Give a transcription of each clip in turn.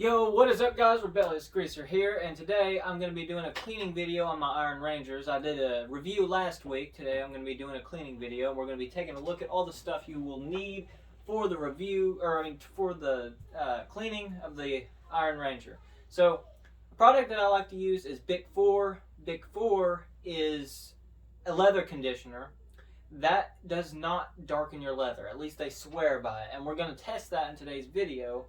Yo, what is up guys? Rebellious Greaser here, and today I'm going to be doing a cleaning video on my Iron Rangers. I did a review last week. Today I'm going to be doing a cleaning video. We're going to be taking a look at all the stuff you will need for the review, for the cleaning of the Iron Ranger. So, the product that I like to use is Bic 4. Bic 4 is a leather conditioner that does not darken your leather. At least they swear by it, and we're going to test that in today's video.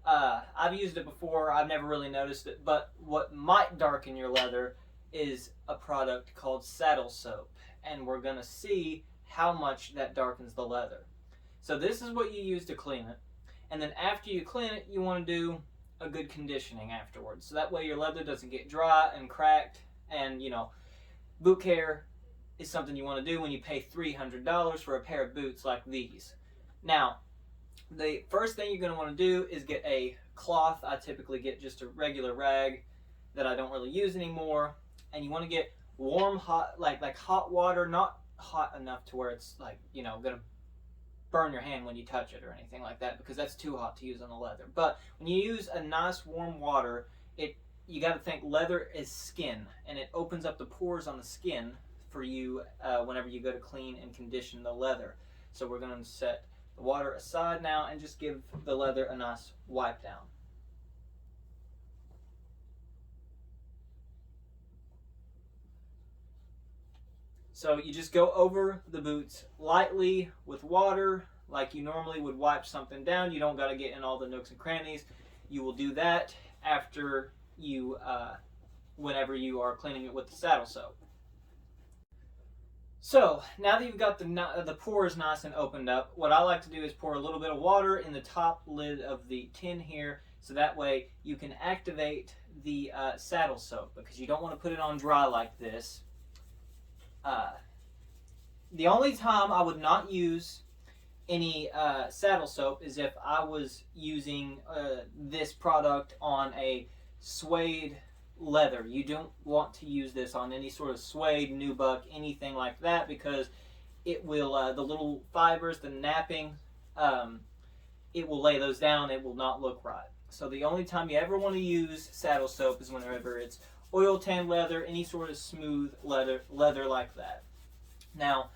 I've used it before, I've never really noticed it, but what might darken your leather is a product called saddle soap, and we're going to see how much that darkens the leather. So this is what you use to clean it, and then after you clean it, you want to do a good conditioning afterwards, so that way your leather doesn't get dry and cracked, and boot care is something you want to do when you pay $300 for a pair of boots like these. Now, the first thing you're going to want to do is get a cloth. I typically get just a regular rag that I don't really use anymore. And you want to get warm, hot, like hot water, not hot enough to where it's going to burn your hand when you touch it or anything like that, because that's too hot to use on the leather. But when you use a nice warm water, you got to think leather is skin, and it opens up the pores on the skin for you whenever you go to clean and condition the leather. So we're going to set the water aside now and just give the leather a nice wipe down. So you just go over the boots lightly with water like you normally would wipe something down. You don't got to get in all the nooks and crannies. You will do that after you, whenever you are cleaning it with the saddle soap. So, now that you've got the pores nice and opened up, what I like to do is pour a little bit of water in the top lid of the tin here, so that way you can activate the saddle soap, because you don't want to put it on dry like this. The only time I would not use any saddle soap is if I was using this product on a suede leather. You don't want to use this on any sort of suede, nubuck, anything like that, because it will, the little fibers, the napping, it will lay those down. It will not look right. So the only time you ever want to use saddle soap is whenever it's oil tan leather, any sort of smooth leather like that. Now,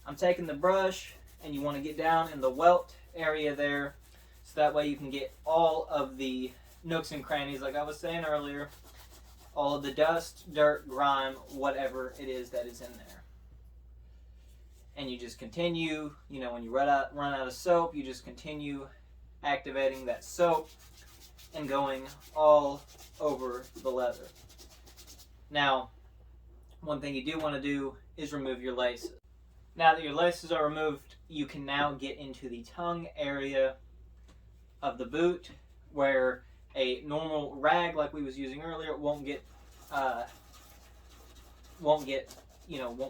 I'm taking the brush, and you want to get down in the welt area there, so that way you can get all of the nooks and crannies, like I was saying earlier, all of the dust, dirt, grime, whatever it is that is in there. And you just continue, when you run out of soap, you just continue activating that soap and going all over the leather. Now, one thing you do want to do is remove your laces. Now that your laces are removed, you can now get into the tongue area of the boot, where a normal rag like we was using earlier won't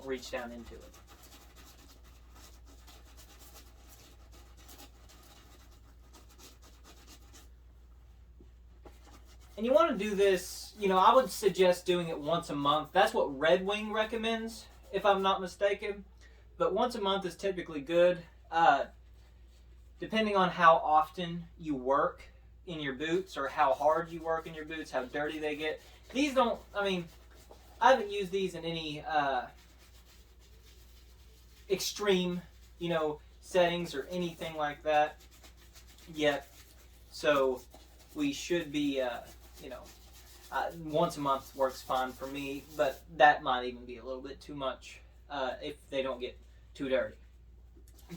reach down into it. And you want to do this, I would suggest doing it once a month. That's what Red Wing recommends, if I'm not mistaken. But once a month is typically good, depending on how often you work in your boots, or how hard you work in your boots, how dirty they get. These don't, I haven't used these in any extreme, settings or anything like that yet. So we should be, once a month works fine for me, but that might even be a little bit too much if they don't get too dirty.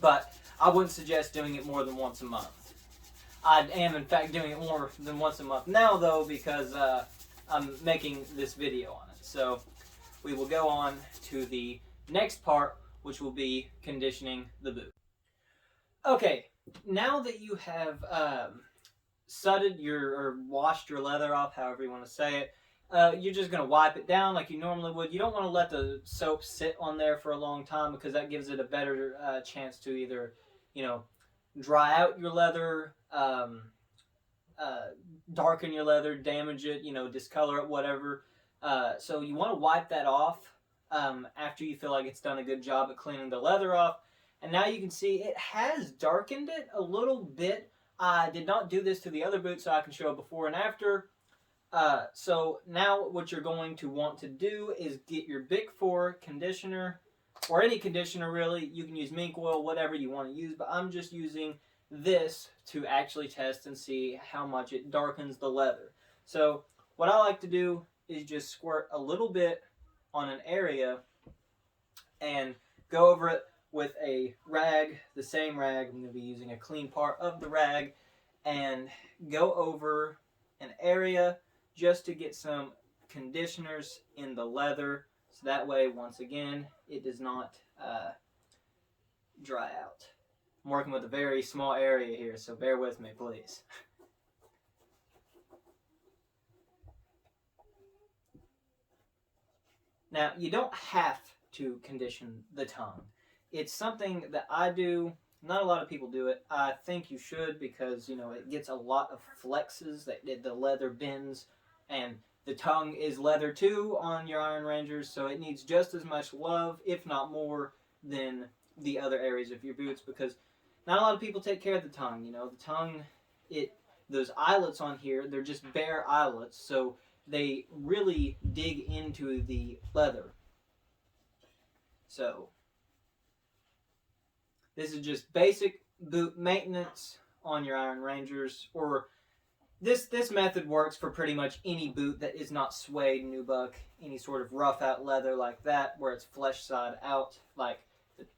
But I wouldn't suggest doing it more than once a month. I am, in fact, doing it more than once a month now, though, because I'm making this video on it. So we will go on to the next part, which will be conditioning the boot. Okay, now that you have sudded or washed your leather off, however you want to say it, you're just going to wipe it down like you normally would. You don't want to let the soap sit on there for a long time, because that gives it a better chance to either, dry out your leather, darken your leather, damage it, discolor it, whatever. So you want to wipe that off after you feel like it's done a good job at cleaning the leather off. And now you can see it has darkened it a little bit, I did not do this to the other boot, so I can show before and after. So now what you're going to want to do is get your Bic 4 conditioner, or any conditioner really. You can use mink oil, whatever you want to use, but I'm just using this to actually test and see how much it darkens the leather. So what I like to do is just squirt a little bit on an area and go over it with a rag, the same rag. I'm going to be using a clean part of the rag, and go over an area just to get some conditioners in the leather, so that way, once again, it does not dry out. I'm working with a very small area here, so bear with me, please. Now, you don't have to condition the tongue. It's something that I do. Not a lot of people do it. I think you should, because, you know, it gets a lot of flexes, that the leather bends, and the tongue is leather too on your Iron Rangers, so it needs just as much love, if not more, than the other areas of your boots, because not a lot of people take care of the tongue. You know, the tongue, those eyelets on here, they're just bare eyelets, so they really dig into the leather. So this is just basic boot maintenance on your Iron Rangers, or this method works for pretty much any boot that is not suede, nubuck, any sort of rough out leather like that, where it's flesh side out, like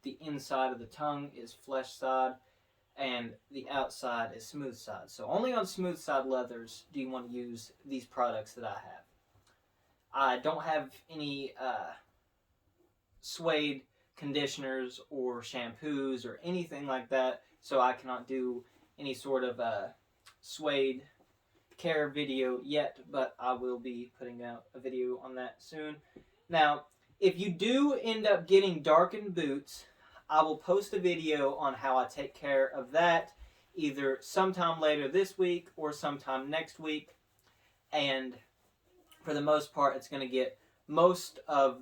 the inside of the tongue is flesh side and the outside is smooth side. So only on smooth side leathers do you want to use these products that I have. I don't have any suede conditioners or shampoos or anything like that, so I cannot do any sort of suede care video yet, but I will be putting out a video on that soon. Now, if you do end up getting darkened boots, I will post a video on how I take care of that, either sometime later this week or sometime next week. And for the most part, it's going to get most of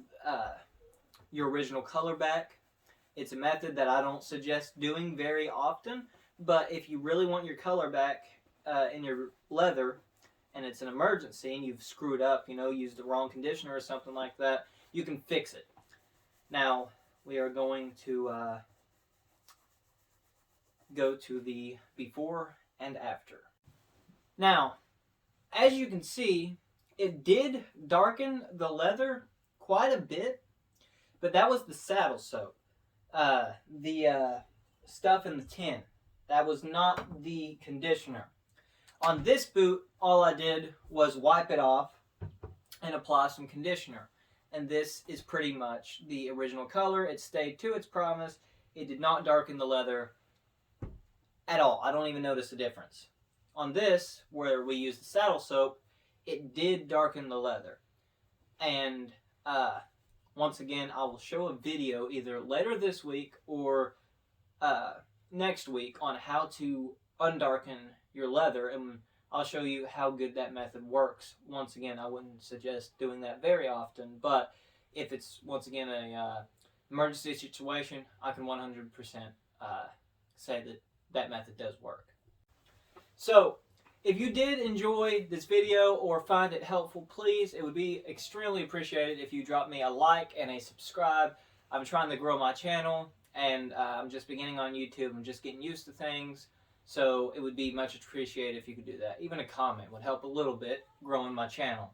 your original color back. It's a method that I don't suggest doing very often, but if you really want your color back in your leather, and it's an emergency and you've screwed up, you know, used the wrong conditioner or something like that, you can fix it. Now, we are going to go to the before and after. Now, as you can see, it did darken the leather quite a bit, but that was the saddle soap. The stuff in the tin. That was not the conditioner. On this boot, all I did was wipe it off and apply some conditioner. And this is pretty much the original color. It stayed to its promise. It did not darken the leather at all. I don't even notice the difference. On this, where we used the saddle soap, it did darken the leather. And once again, I will show a video either later this week or next week on how to undarken your leather, and I'll show you how good that method works. Once again, I wouldn't suggest doing that very often, but if it's, once again, a emergency situation, I can 100% say that that method does work. So, if you did enjoy this video or find it helpful, please, it would be extremely appreciated if you drop me a like and a subscribe. I'm trying to grow my channel, and I'm just beginning on YouTube. I'm just getting used to things. So it would be much appreciated if you could do that. Even a comment would help a little bit growing my channel.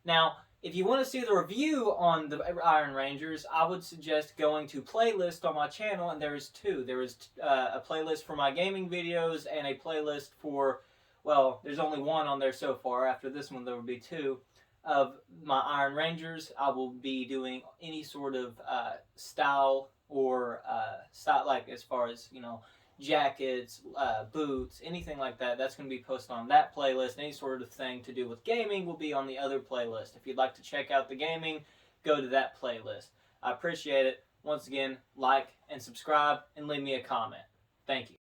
Now, if you want to see the review on the Iron Rangers, I would suggest going to playlist on my channel, and there is two. There is a playlist for my gaming videos and a playlist for, well, there's only one on there so far. After this one, there will be two of my Iron Rangers. I will be doing any sort of style or style, like as far as, you know, jackets, boots, anything like that. That's going to be posted on that playlist. Any sort of thing to do with gaming will be on the other playlist. If you'd like to check out the gaming, go to that playlist. I appreciate it. Once again, like and subscribe and leave me a comment. Thank you.